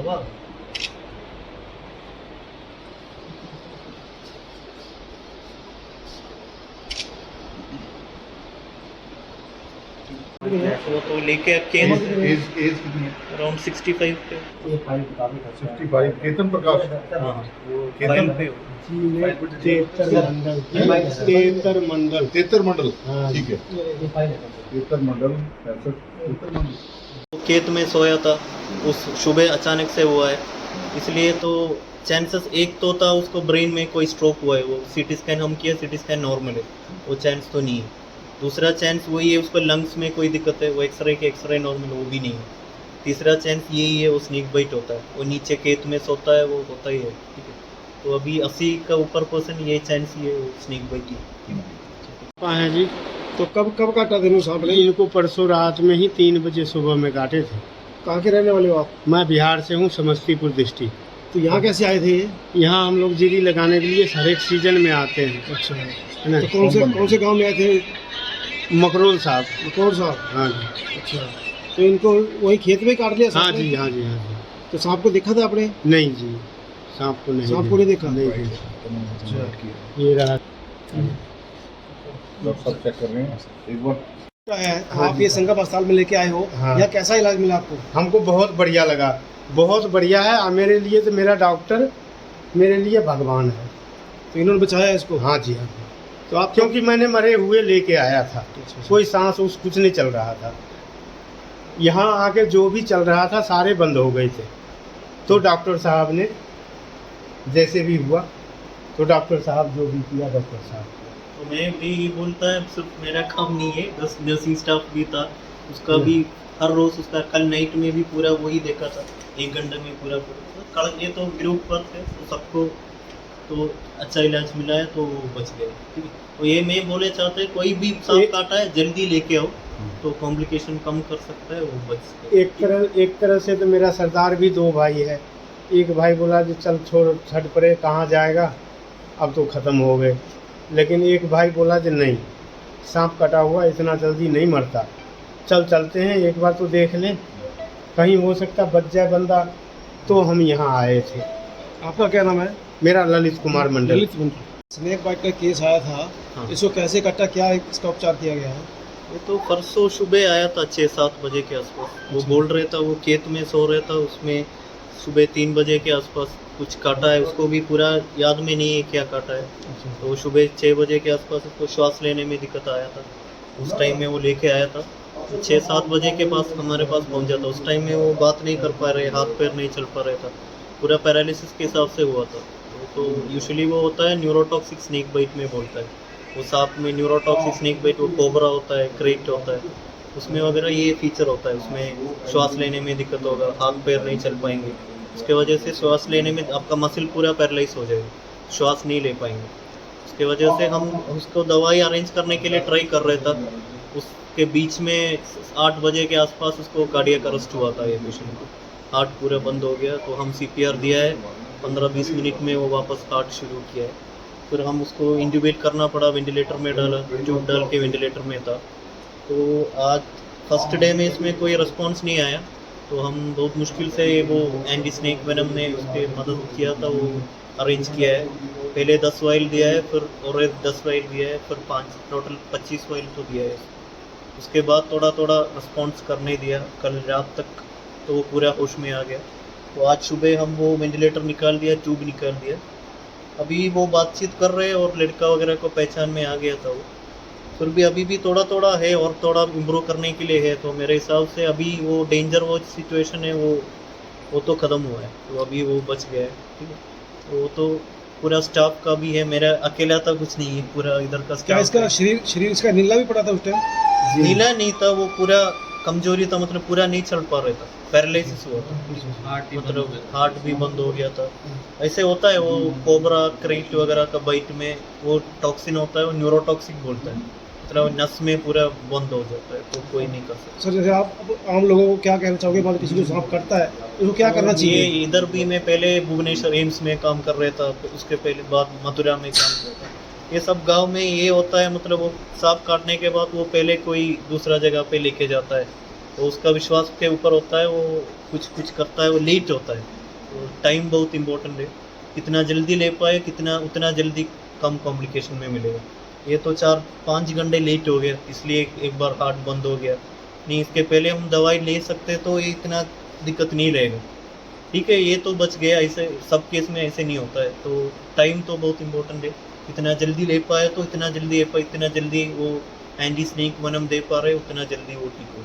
वो तो लेके एज कितनी है? अराउंड 65 पे। 65। केतन प्रकाश। हाँ केतन पे तेतर मंडल। तेतर मंडल। हाँ। ठीक है, तेतर मंडल 65। तेतर मंडल वो खेत में सोया था, उस सुबह अचानक से हुआ है, इसलिए तो चांसेस एक तो था उसको ब्रेन में कोई स्ट्रोक हुआ है। वो सीटी स्कैन हम किया, सीटी स्कैन नॉर्मल है, वो चांस तो नहीं है। दूसरा चांस वही है उसको लंग्स में कोई दिक्कत है, वो एक्सरे नॉर्मल, वो भी नहीं है। तीसरा चांस यही है वो स्नेक बाइट होता है, वो नीचे खेत में सोता है, वो होता ही है। ठीक है, तो अभी 80 का ऊपर % ये चांस ही है वो स्नेक बाइट ही। है जी। तो कब कब काटा था सांप ने? इनको परसों रात में ही 3 बजे सुबह में काटे थे। कहाँ के रहने वाले हो आप? मैं बिहार से हूँ, समस्तीपुर डिस्ट्रिक्ट। तो यहाँ कैसे आए थे ये? यहाँ हम लोग जीरी लगाने के लिए हर एक सीजन में आते हैं। अच्छा, है ना? तो कौन से गांव में आए थे? मकरोल साहब। कौन साहब? हाँ जी। अच्छा, तो इनको वही खेत में काट लिया हाँ सांप ने? जी, हाँ जी, हाँ जी। तो सांप को देखा था आपने? नहीं जी, सांप को नहीं सांप को नहीं देखा? नहीं देखा। अच्छा, ये रहा। डॉक्टर साहब चेक कर रहे हैं एक बार। आप ये संगम अस्पताल में लेके आए हो, हाँ। यहाँ कैसा इलाज मिला आपको? हमको बहुत बढ़िया लगा, बहुत बढ़िया है। और मेरे लिए तो मेरा डॉक्टर मेरे लिए भगवान है। तो इन्होंने बचाया इसको? हाँ जी, हाँ। तो आप क्योंकि मैंने मरे हुए लेके आया था, अच्छा। कोई सांस उस कुछ नहीं चल रहा था। यहाँ आके जो भी चल रहा था सारे बंद हो गए थे। तो डॉक्टर साहब ने जैसे भी हुआ, तो डॉक्टर साहब जो भी किया, डॉक्टर साहब तो मैं भी बोलता है, सिर्फ मेरा काम नहीं है, 10 नर्सिंग स्टाफ भी था, उसका भी हर रोज़ उसका कल नाइट में भी पूरा वही देखा था, 1 घंटे में पूरा कल ये तो ग्रुप पर थे, तो सबको तो अच्छा इलाज मिला है, तो वो बच गए। ठीक है, तो ये मैं बोले चाहते हैं कोई भी सांप काटा है जल्दी लेके आओ, तो कॉम्प्लिकेशन कम कर सकता है, वो बच सकता है। एक तरह से तो मेरा सरदार भी 2 भाई है। एक भाई बोला कि चल छोड़, छठ परे कहाँ जाएगा, अब तो ख़त्म हो गए। लेकिन एक भाई बोला कि नहीं, सांप कटा हुआ इतना जल्दी नहीं मरता, चल चलते हैं, एक बार तो देख लें, कहीं हो सकता बच जाए बंदा। तो हम यहाँ आए थे। आपका क्या नाम है? मेरा ललित कुमार मंडल। ललित मंडल। स्नेक बाइट का केस आया था, हाँ। इसको कैसे कटा, क्या इसका उपचार किया गया है? ये तो परसों सुबह आया था 6-7 बजे के आसपास। वो बोल रहा था वो खेत में सो रहा था, उसमें सुबह 3 बजे के आसपास कुछ काटा है, उसको भी पूरा याद में नहीं है क्या काटा है। तो सुबह 6 बजे के आसपास उसको श्वास लेने में दिक्कत आया था, उस टाइम में वो लेके आया था। तो 6-7 बजे के पास हमारे पास पहुंच जाता, उस टाइम में वो बात नहीं कर पा रहे, हाथ पैर नहीं चल पा रहा था, पूरा पैरालिसिस के हिसाब से हुआ था। तो यूजुअली वो होता है न्यूरोटॉक्सिक स्नेक बाइट में बोलता है, वो सांप में न्यूरोटॉक्सिक स्नेक बाइट, वो कोबरा होता है, क्रेट होता है, उसमें वगैरह ये फीचर होता है, उसमें श्वास लेने में दिक्कत होगा, हाथ पैर नहीं चल पाएंगे, उसके वजह से श्वास लेने में आपका मसल पूरा पैरालाइज हो जाएगा, श्वास नहीं ले पाएंगे। उसके वजह से हम उसको दवाई अरेंज करने के लिए ट्राई कर रहे था। उसके बीच में 8 बजे के आसपास उसको कार्डियक अरेस्ट हुआ था, ये पेशेंट को हार्ट पूरा बंद हो गया। तो हम CPR दिया है, 15-20 मिनट में वो वापस हार्ट शुरू किया है। फिर हम उसको इंट्यूबेट करना पड़ा, वेंटिलेटर में डाला, ट्यूब डाल के वेंटिलेटर में था। तो आज फर्स्ट डे में इसमें कोई रिस्पॉन्स नहीं आया, तो हम बहुत मुश्किल से वो एंटी स्नेक वेनम ने उसके मदद किया था, वो अरेंज किया है। पहले 10 वाइल दिया है, फिर और 10 वाइल दिया है, फिर 5, टोटल 25 वाइल तो दिया है। उसके बाद थोड़ा थोड़ा रिस्पॉन्स करने दिया, कल रात तक तो वो पूरा होश में आ गया। तो आज सुबह हम वो वेंटिलेटर निकाल दिया, ट्यूब निकाल दिया, अभी वो बातचीत कर रहे हैं और लड़का वगैरह को पहचान में आ गया था वो। फिर भी अभी भी थोड़ा थोड़ा है और थोड़ा इम्प्रूव करने के लिए है। तो मेरे हिसाब से अभी वो डेंजर वो सिचुएशन है, वो तो ख़त्म हुआ है, तो अभी वो बच गया है। ठीक है, वो तो पूरा स्टाफ का भी है, मेरा अकेला था कुछ नहीं है, पूरा इधर का क्या स्टाफ इसका है। शरीर इसका नीला भी पड़ा था उस टाइम? नीला नहीं था, वो पूरा कमजोरी था, मतलब पूरा नहीं चल पा रहा था, पैरालिसिस हुआ था, मतलब हार्ट भी बंद हो गया था। ऐसे होता है, वो कोबरा क्रेट वगैरह का बाइट में वो टॉक्सिन होता है, वो न्यूरोटॉक्सिक बोलता है, मतलब नस में पूरा बंद हो जाता है, तो कोई नहीं कर सकता। सर जैसे आप अब आम लोगों को क्या कहना चाहोगे, मान लो किसी को सांप काटता है उसको क्या करना ये चाहिए? इधर भी मैं पहले भुवनेश्वर एम्स में काम कर रहा था, उसके पहले बाद मथुरा में काम करता था। ये सब गांव में ये होता है, मतलब वो सांप काटने के बाद वो पहले कोई दूसरा जगह पे लेके जाता है, तो उसका विश्वास के ऊपर होता है, वो कुछ करता है, वो लेट होता है। तो टाइम बहुत इम्पोर्टेंट है, कितना जल्दी ले पाए कितना उतना जल्दी कम कॉम्प्लिकेशन में मिलेगा। ये तो 4-5 घंटे लेट हो गया, इसलिए एक बार हार्ट बंद हो गया, नहीं इसके पहले हम दवाई ले सकते तो ये इतना दिक्कत नहीं रहेगा। ठीक है, ये तो बच गया, ऐसे सब केस में ऐसे नहीं होता है। तो टाइम तो बहुत इम्पोर्टेंट है, कितना जल्दी ले पाए तो इतना जल्दी ले पाए, इतना जल्दी वो एंटी स्नेक वनम दे पा रहे उतना जल्दी वो ठीक हो।